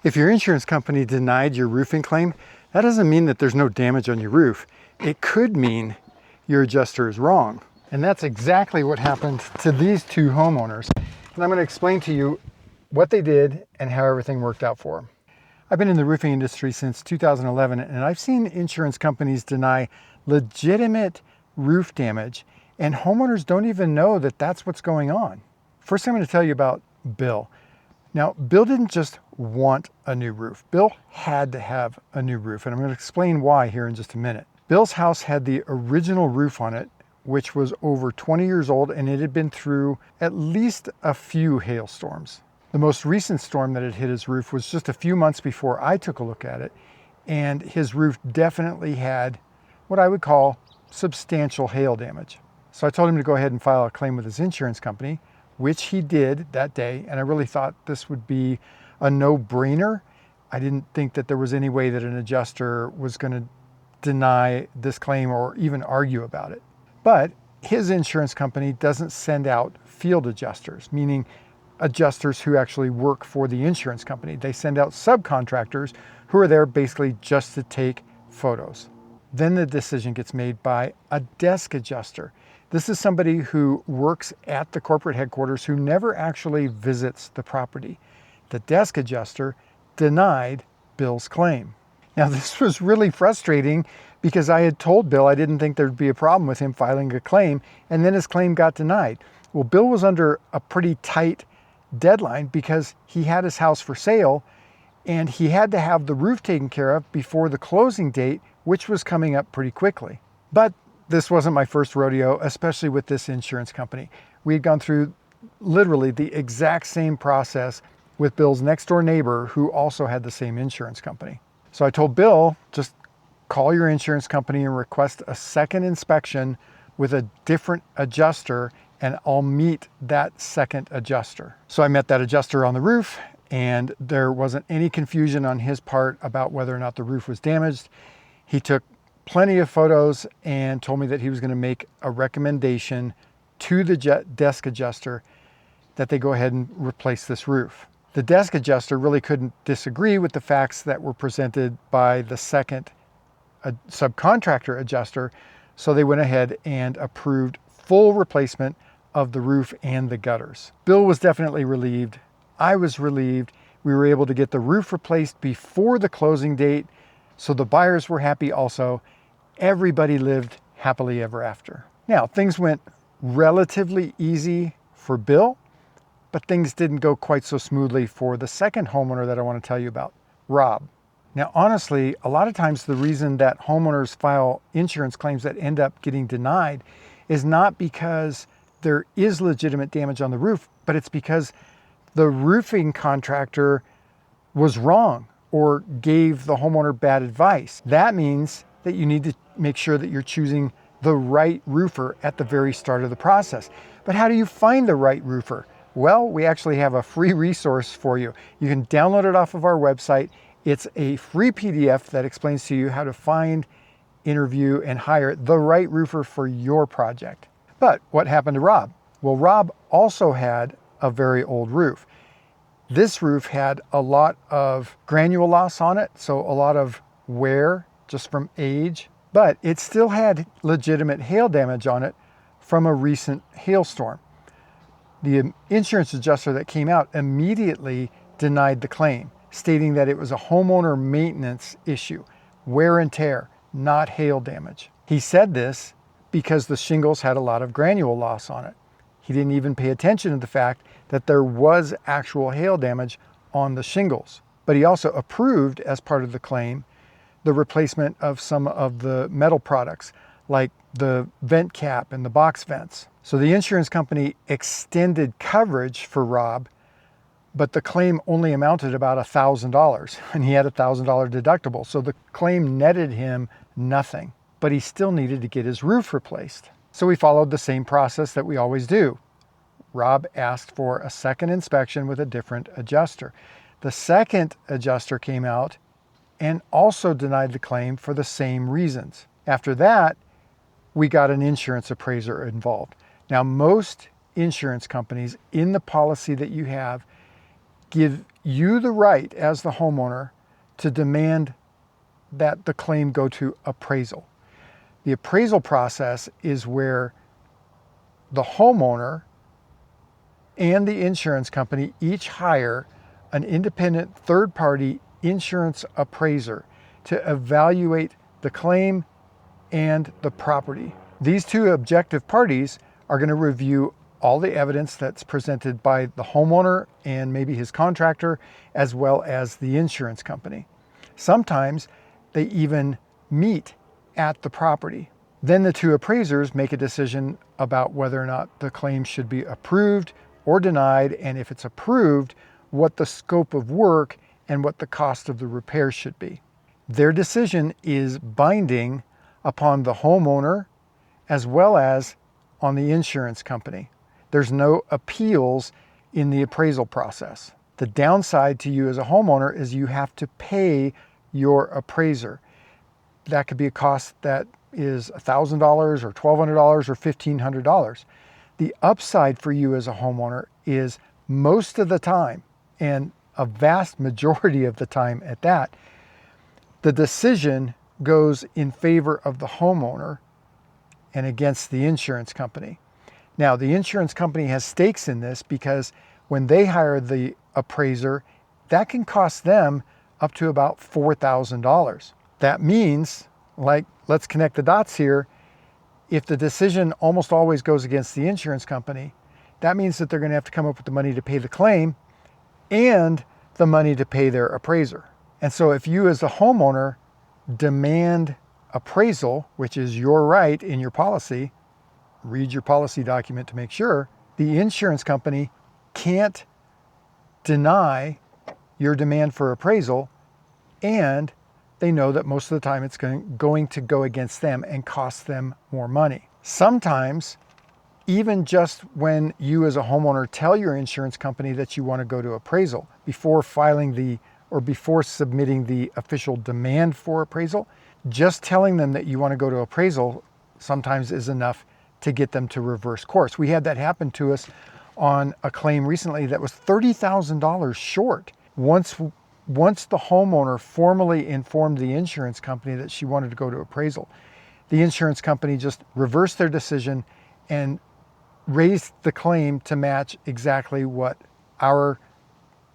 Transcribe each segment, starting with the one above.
If your insurance company denied your roofing claim, that doesn't mean that there's no damage on your roof. It could mean your adjuster is wrong. And that's exactly what happened to these two homeowners. And I'm going to explain to you what they did and how everything worked out for them. I've been in the roofing industry since 2011, and I've seen insurance companies deny legitimate roof damage, and homeowners don't even know that that's what's going on. First, I'm going to tell you about Bill. Now, Bill didn't just want a new roof. Bill had to have a new roof, and I'm going to explain why here in just a minute. Bill's house had the original roof on it, which was over 20 years old, and it had been through at least a few hailstorms. The most recent storm that had hit his roof was just a few months before I took a look at it, and his roof definitely had what I would call substantial hail damage. So I told him to go ahead and file a claim with his insurance company, which he did that day, and I really thought this would be a no-brainer. I didn't think that there was any way that an adjuster was going to deny this claim or even argue about it. But his insurance company doesn't send out field adjusters, meaning adjusters who actually work for the insurance company. They send out subcontractors who are there basically just to take photos. Then the decision gets made by a desk adjuster. This is somebody who works at the corporate headquarters who never actually visits the property. The desk adjuster denied Bill's claim. Now, this was really frustrating because I had told Bill I didn't think there'd be a problem with him filing a claim, and then his claim got denied. Well, Bill was under a pretty tight deadline because he had his house for sale and he had to have the roof taken care of before the closing date, which was coming up pretty quickly. But this wasn't my first rodeo, especially with this insurance company. We had gone through literally the exact same process with Bill's next door neighbor who also had the same insurance company. So I told Bill, just call your insurance company and request a second inspection with a different adjuster, and I'll meet that second adjuster. So I met that adjuster on the roof, and there wasn't any confusion on his part about whether or not the roof was damaged. He took plenty of photos and told me that he was going to make a recommendation to the desk adjuster that they go ahead and replace this roof. The desk adjuster really couldn't disagree with the facts that were presented by the second subcontractor adjuster, so they went ahead and approved full replacement of the roof and the gutters. Bill was definitely relieved. I was relieved. We were able to get the roof replaced before the closing date, so the buyers were happy also. Everybody lived happily ever after. Now, things went relatively easy for Bill, but things didn't go quite so smoothly for the second homeowner that I want to tell you about, Rob. Now, honestly, a lot of times the reason that homeowners file insurance claims that end up getting denied is not because there is legitimate damage on the roof, but it's because the roofing contractor was wrong or gave the homeowner bad advice. That means that you need to make sure that you're choosing the right roofer at the very start of the process. But how do you find the right roofer? Well, we actually have a free resource for you. You can download it off of our website. It's a free PDF that explains to you how to find, interview, and hire the right roofer for your project. But what happened to Rob? Well, Rob also had a very old roof. This roof had a lot of granule loss on it, so a lot of wear just from age, but it still had legitimate hail damage on it from a recent hailstorm. The insurance adjuster that came out immediately denied the claim, stating that it was a homeowner maintenance issue, wear and tear, not hail damage. He said this because the shingles had a lot of granule loss on it. He didn't even pay attention to the fact that there was actual hail damage on the shingles. But he also approved, as part of the claim, the replacement of some of the metal products, like the vent cap and the box vents. So the insurance company extended coverage for Rob, but the claim only amounted about $1,000, and he had a $1,000 deductible. So the claim netted him nothing, but he still needed to get his roof replaced. So we followed the same process that we always do. Rob asked for a second inspection with a different adjuster. The second adjuster came out and also denied the claim for the same reasons. After that, we got an insurance appraiser involved. Now, most insurance companies in the policy that you have give you the right as the homeowner to demand that the claim go to appraisal. The appraisal process is where the homeowner and the insurance company each hire an independent third-party insurance appraiser to evaluate the claim and the property. These two objective parties are going to review all the evidence that's presented by the homeowner and maybe his contractor, as well as the insurance company. Sometimes they even meet at the property. Then the two appraisers make a decision about whether or not the claim should be approved or denied, and if it's approved, what the scope of work and what the cost of the repair should be. Their decision is binding upon the homeowner as well as on the insurance company. There's no appeals in the appraisal process. The downside to you as a homeowner is you have to pay your appraiser. That could be a cost that is $1,000 or $1,200 or $1,500. The upside for you as a homeowner is most of the time, and a vast majority of the time at that, the decision goes in favor of the homeowner and against the insurance company. Now, the insurance company has stakes in this because when they hire the appraiser, that can cost them up to about $4,000. That means, like, let's connect the dots here, if the decision almost always goes against the insurance company, that means that they're going to have to come up with the money to pay the claim and the money to pay their appraiser. And so if you as a homeowner demand appraisal, which is your right in your policy, read your policy document to make sure, the insurance company can't deny your demand for appraisal, and they know that most of the time it's going to go against them and cost them more money. Sometimes, even just when you as a homeowner tell your insurance company that you want to go to appraisal, before submitting the official demand for appraisal, just telling them that you want to go to appraisal sometimes is enough to get them to reverse course. We had that happen to us on a claim recently that was $30,000 short. Once the homeowner formally informed the insurance company that she wanted to go to appraisal, the insurance company just reversed their decision and raised the claim to match exactly what our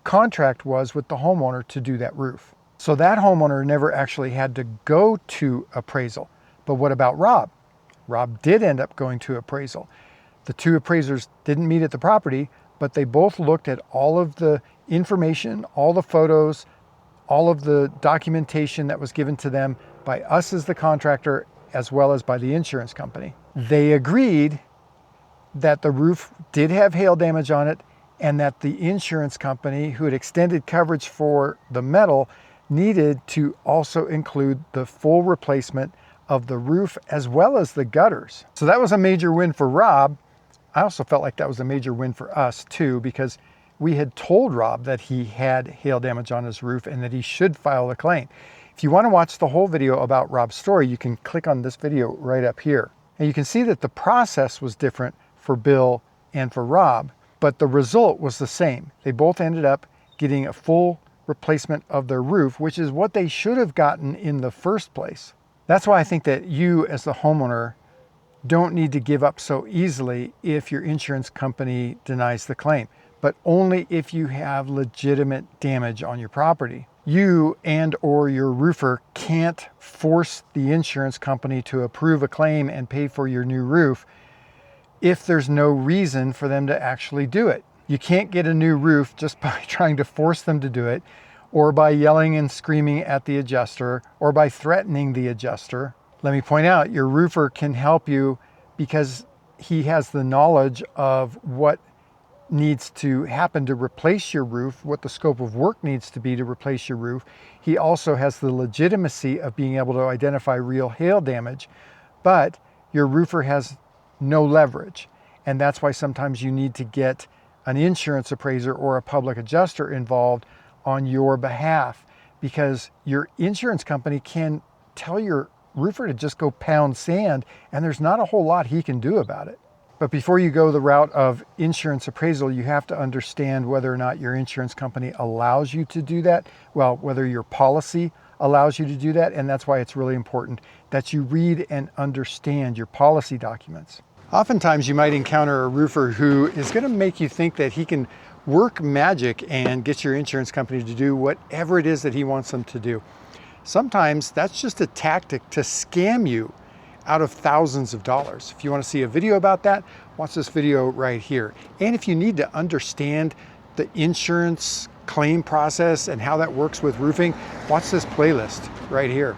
contract was with the homeowner to do that roof. So that homeowner never actually had to go to appraisal. But what about Rob? Rob did end up going to appraisal. The two appraisers didn't meet at the property, but they both looked at all of the information, all the photos, all of the documentation that was given to them by us as the contractor, as well as by the insurance company. They agreed that the roof did have hail damage on it, and that the insurance company, who had extended coverage for the metal, needed to also include the full replacement of the roof as well as the gutters. So that was a major win for Rob. I also felt like that was a major win for us too, because we had told Rob that he had hail damage on his roof and that he should file a claim. If you want to watch the whole video about Rob's story, you can click on this video right up here. And you can see that the process was different for Bill and for Rob, but the result was the same. They both ended up getting a full replacement of their roof, which is what they should have gotten in the first place. That's why I think that you as the homeowner don't need to give up so easily if your insurance company denies the claim, but only if you have legitimate damage on your property. You and or your roofer can't force the insurance company to approve a claim and pay for your new roof if there's no reason for them to actually do it. You can't get a new roof just by trying to force them to do it, or by yelling and screaming at the adjuster, or by threatening the adjuster. Let me point out, your roofer can help you because he has the knowledge of what needs to happen to replace your roof, what the scope of work needs to be to replace your roof. He also has the legitimacy of being able to identify real hail damage, but your roofer has no leverage. And that's why sometimes you need to get an insurance appraiser or a public adjuster involved on your behalf, because your insurance company can tell your roofer to just go pound sand and there's not a whole lot he can do about it. But before you go the route of insurance appraisal, you have to understand whether or not your insurance company allows you to do that. Well, whether your policy allows you to do that. And that's why it's really important that you read and understand your policy documents. Oftentimes you might encounter a roofer who is going to make you think that he can work magic and get your insurance company to do whatever it is that he wants them to do. Sometimes that's just a tactic to scam you out of thousands of dollars. If you want to see a video about that, watch this video right here. And if you need to understand the insurance claim process and how that works with roofing, watch this playlist right here.